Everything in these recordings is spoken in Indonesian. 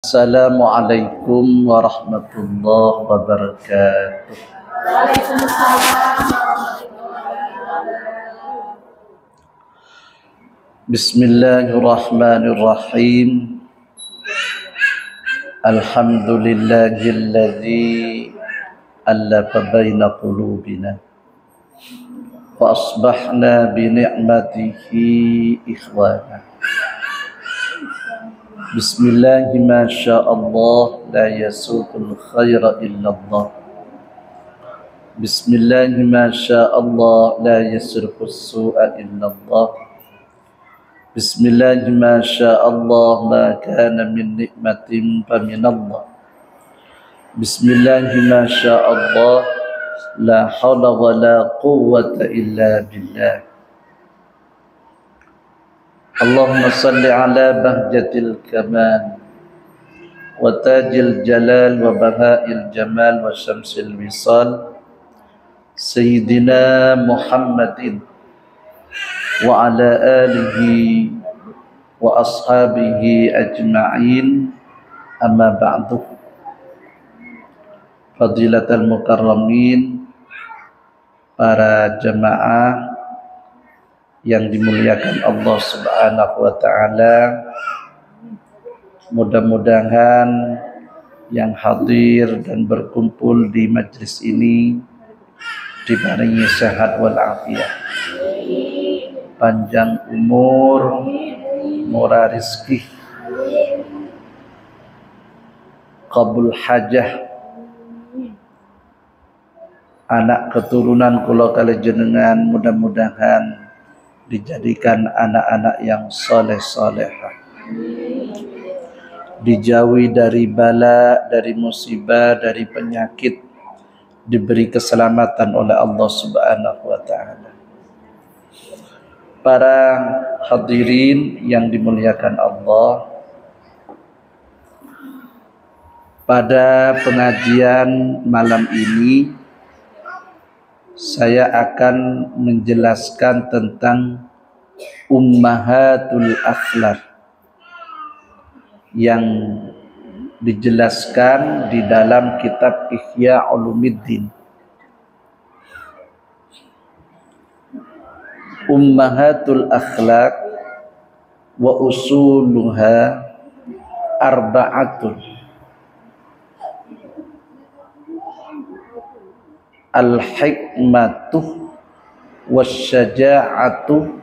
Assalamualaikum warahmatullahi wabarakatuh. Bismillahirrahmanirrahim. Alhamdulillahilladzi allafa baina qulubina wa asbahna bi ni'matihi ikhwana. Bismillahi ma sya'allah la yasuqul khaira illallah. Bismillahi ma sya'allah la yasriqus su'a illallah. Bismillahi ma sya'allah ma kana min nikmatin faminallah. Bismillahi ma sya'allah la hawla wa la quwwata illa billah. Allahumma salli ala bahjatil kamal wa tajil jalal wa bahail jamal wa syamsil wisal Sayyidina Muhammadin wa ala alihi wa ashabihi ajma'in, amma ba'du. Fadilatul mukarramin, para jamaah yang dimuliakan Allah Subhanahu wa ta'ala, mudah-mudahan yang hadir dan berkumpul di majlis ini dibarengi sehat walafiat, panjang umur, murah rizki, qabul hajah, anak keturunan kula kali jenengan mudah-mudahan dijadikan anak-anak yang soleh-solehah, dijauhi dari bala, dari musibah, dari penyakit, diberi keselamatan oleh Allah Subhanahu wa ta'ala. Para hadirin yang dimuliakan Allah, pada pengajian malam ini saya akan menjelaskan tentang ummahatul akhlaq yang dijelaskan di dalam kitab Ihya Ulumuddin. Ummahatul akhlaq wa usuluha arba'atun. Al-hikmatu wasyaja'atu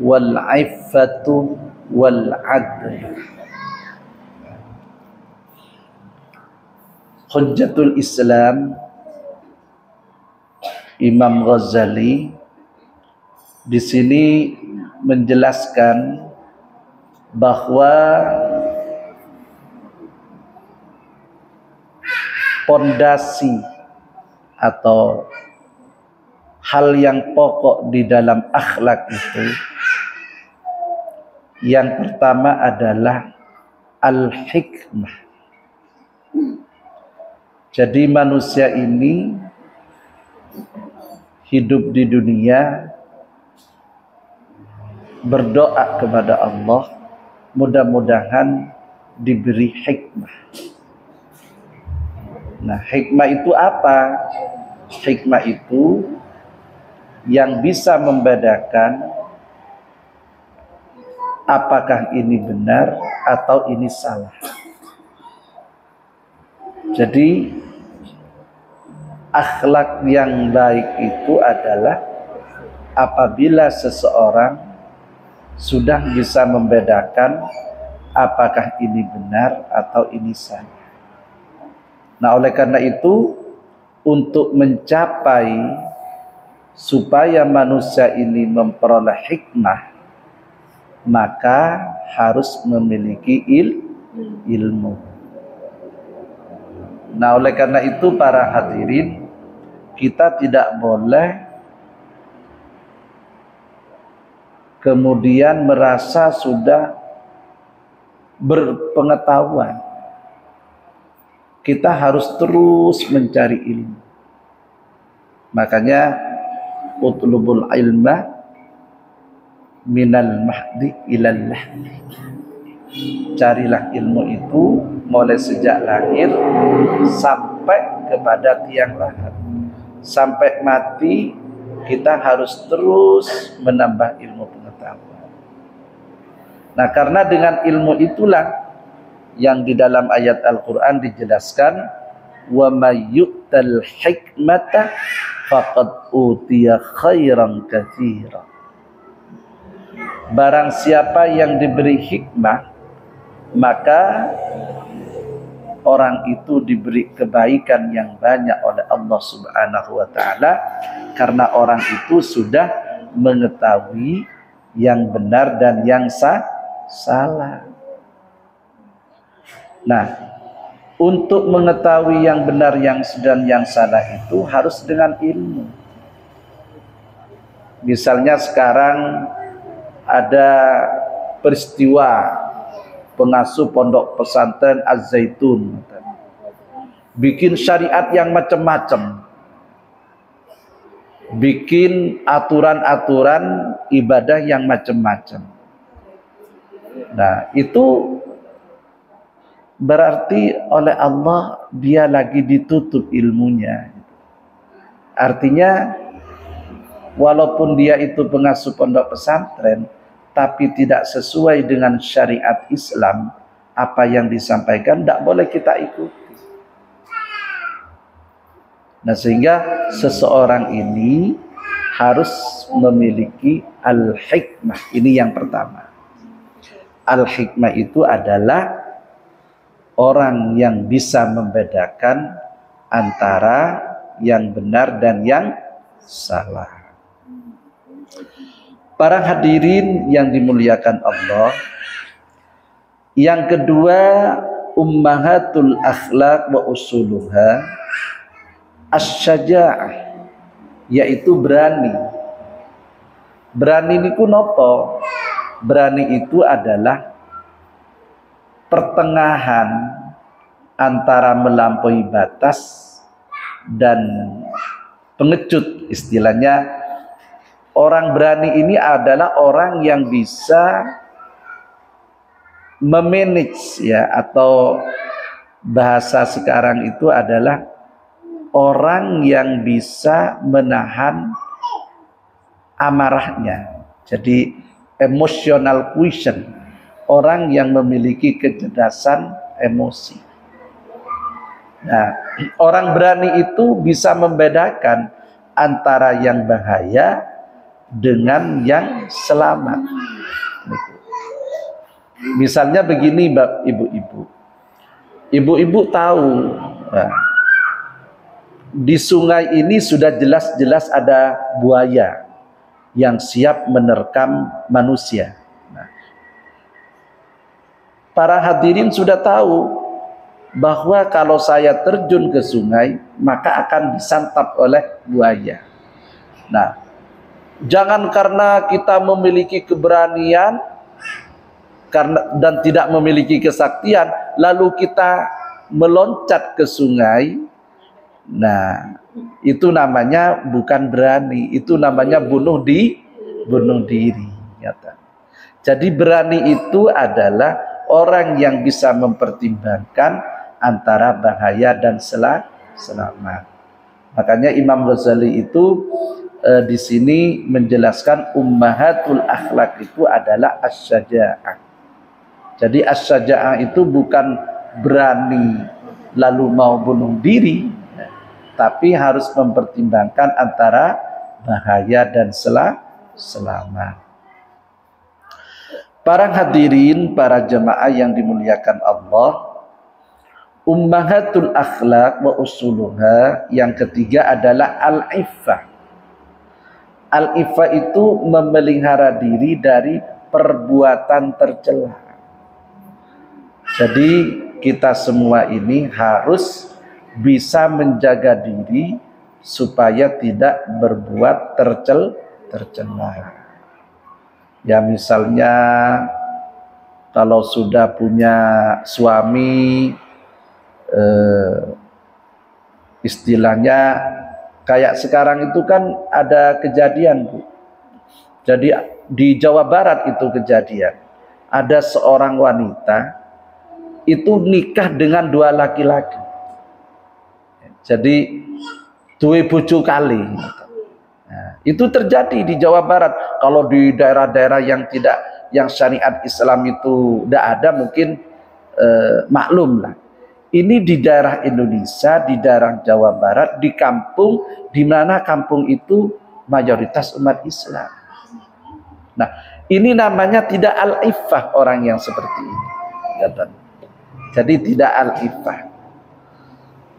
wal-iffatu wal-'adl. Hujjatul Islam Imam Ghazali di sini menjelaskan bahwa pondasi atau hal yang pokok di dalam akhlak itu, yang pertama adalah al-hikmah. Jadi manusia ini hidup di dunia berdoa kepada Allah, mudah-mudahan diberi hikmah. Nah, hikmah itu apa? Hikmah itu yang bisa membedakan apakah ini benar atau ini salah. Jadi akhlak yang baik itu adalah apabila seseorang sudah bisa membedakan apakah ini benar atau ini salah. Nah, oleh karena itu, untuk mencapai supaya manusia ini memperoleh hikmah, maka harus memiliki ilmu. Nah, oleh karena itu para hadirin, kita tidak boleh kemudian merasa sudah berpengetahuan. Kita harus terus mencari ilmu. Makanya utlubul ilma minal mahdi ilal lahdi. Carilah ilmu itu mulai sejak lahir sampai kepada tiang lahat. Sampai mati kita harus terus menambah ilmu pengetahuan. Nah, karena dengan ilmu itulah yang di dalam ayat Al-Quran dijelaskan, wa may yu'tal hikmata faqad utiya khairan katsira. Barang siapa yang diberi hikmah, maka orang itu diberi kebaikan yang banyak oleh Allah Subhanahu wa ta'ala, karena orang itu sudah mengetahui yang benar dan yang salah. Nah, untuk mengetahui yang benar dan yang salah itu harus dengan ilmu. Misalnya sekarang ada peristiwa pengasuh pondok pesantren Az-Zaitun bikin syariat yang macam-macam, bikin aturan-aturan ibadah yang macam-macam. Nah, itu berarti oleh Allah dia lagi ditutup ilmunya. Artinya walaupun dia itu pengasuh pondok pesantren, tapi tidak sesuai dengan syariat Islam, apa yang disampaikan tidak boleh kita ikuti. Nah, sehingga seseorang ini harus memiliki al-hikmah. Ini yang pertama. Al-hikmah itu adalah orang yang bisa membedakan antara yang benar dan yang salah. Para hadirin yang dimuliakan Allah, yang kedua, ummahatul akhlaq wa usuluha asy-syaja'ah, yaitu berani. Berani niku nopo? Berani itu adalah pertengahan antara melampaui batas dan pengecut. Istilahnya, orang berani ini adalah orang yang bisa memanage, ya, atau bahasa sekarang itu adalah orang yang bisa menahan amarahnya. Jadi emotional quotient, orang yang memiliki kecerdasan emosi. Nah, orang berani itu bisa membedakan antara yang bahaya dengan yang selamat. Misalnya begini, ibu-ibu. Ibu-ibu tahu, nah, di sungai ini sudah jelas-jelas ada buaya yang siap menerkam manusia. Nah, para hadirin sudah tahu bahwa kalau saya terjun ke sungai, maka akan disantap oleh buaya. Nah, jangan karena kita memiliki keberanian dan tidak memiliki kesaktian, lalu kita meloncat ke sungai. Nah, itu namanya bukan berani, itu namanya bunuh diri. Jadi berani itu adalah orang yang bisa mempertimbangkan antara bahaya dan selamat. Makanya Imam Ghazali itu di sini menjelaskan ummahatul akhlak itu adalah asy-syaja'ah. Jadi asy-syaja'ah itu bukan berani lalu mau bunuh diri, tapi harus mempertimbangkan antara bahaya dan selamat. Para hadirin, para jemaah yang dimuliakan Allah, ummahatul akhlak wa usuluha, yang ketiga adalah al-iffah. Al-iffah itu memelihara diri dari perbuatan tercela. Jadi kita semua ini harus bisa menjaga diri supaya tidak berbuat tercela. Ya, misalnya kalau sudah punya suami, istilahnya kayak sekarang itu kan ada kejadian, Bu. Jadi di Jawa Barat itu kejadian. ada seorang wanita itu nikah dengan 2 laki-laki. Jadi 2 bojo kali. Nah, itu terjadi di Jawa Barat. Kalau di daerah-daerah yang syariat Islam itu tidak ada, mungkin maklum lah. Ini di daerah Indonesia, di daerah Jawa Barat, di kampung, di mana kampung itu mayoritas umat Islam. Nah, ini namanya tidak al-iffah orang yang seperti ini. Jadi tidak al-iffah.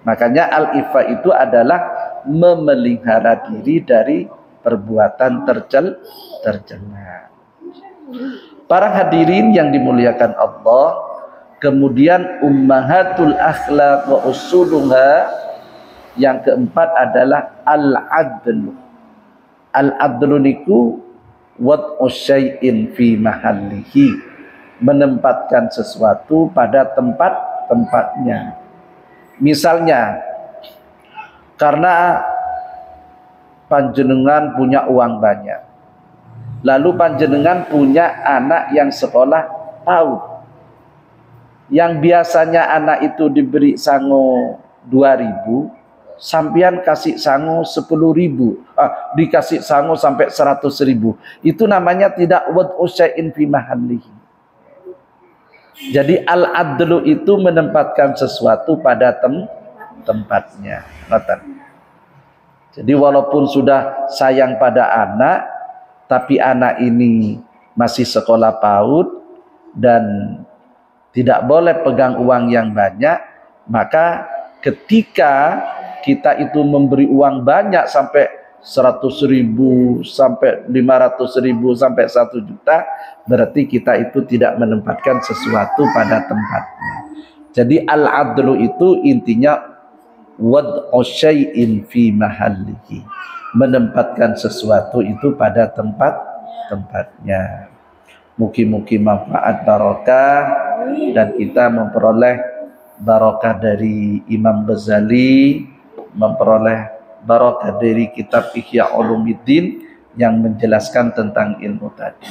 Makanya al-iffah itu adalah memelihara diri dari perbuatan tercela. Para hadirin yang dimuliakan Allah, kemudian ummahatul akhlaq wa usuluha, yang keempat adalah al-adlu. Al-adlu niku wad'u syai'in fi mahallihi, menempatkan sesuatu pada tempatnya. Misalnya, karena panjenengan punya uang banyak, lalu panjenengan punya anak yang sekolah PAUD, yang biasanya anak itu diberi sangu 2.000, sampean kasih sangu 10.000, dikasih sangu sampai 100.000. Itu namanya tidak wad'u syai'in fi mahallihi. Jadi al-adlu itu menempatkan sesuatu pada tempatnya. Jadi walaupun sudah sayang pada anak, tapi anak ini masih sekolah PAUD dan tidak boleh pegang uang yang banyak, maka ketika kita itu memberi uang banyak sampai 100.000, sampai 500.000, sampai 1 juta, berarti kita itu tidak menempatkan sesuatu pada tempatnya. Jadi al-adlu itu intinya wad'u syai'in fi mahallihi, menempatkan sesuatu itu pada tempatnya. Mugi-mugi manfaat barokah dan kita memperoleh barokah dari Imam Ghazali, memperoleh barokah dari kitab Ihya Ulumuddin yang menjelaskan tentang ilmu tadi.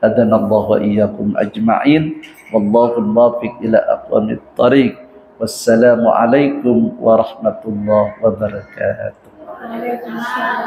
Hadanallahu wa iyyakum ajma'in, wallahu muwaffiq ila aqwamit thariq. Wassalamu alaikum warahmatullahi wabarakatuh.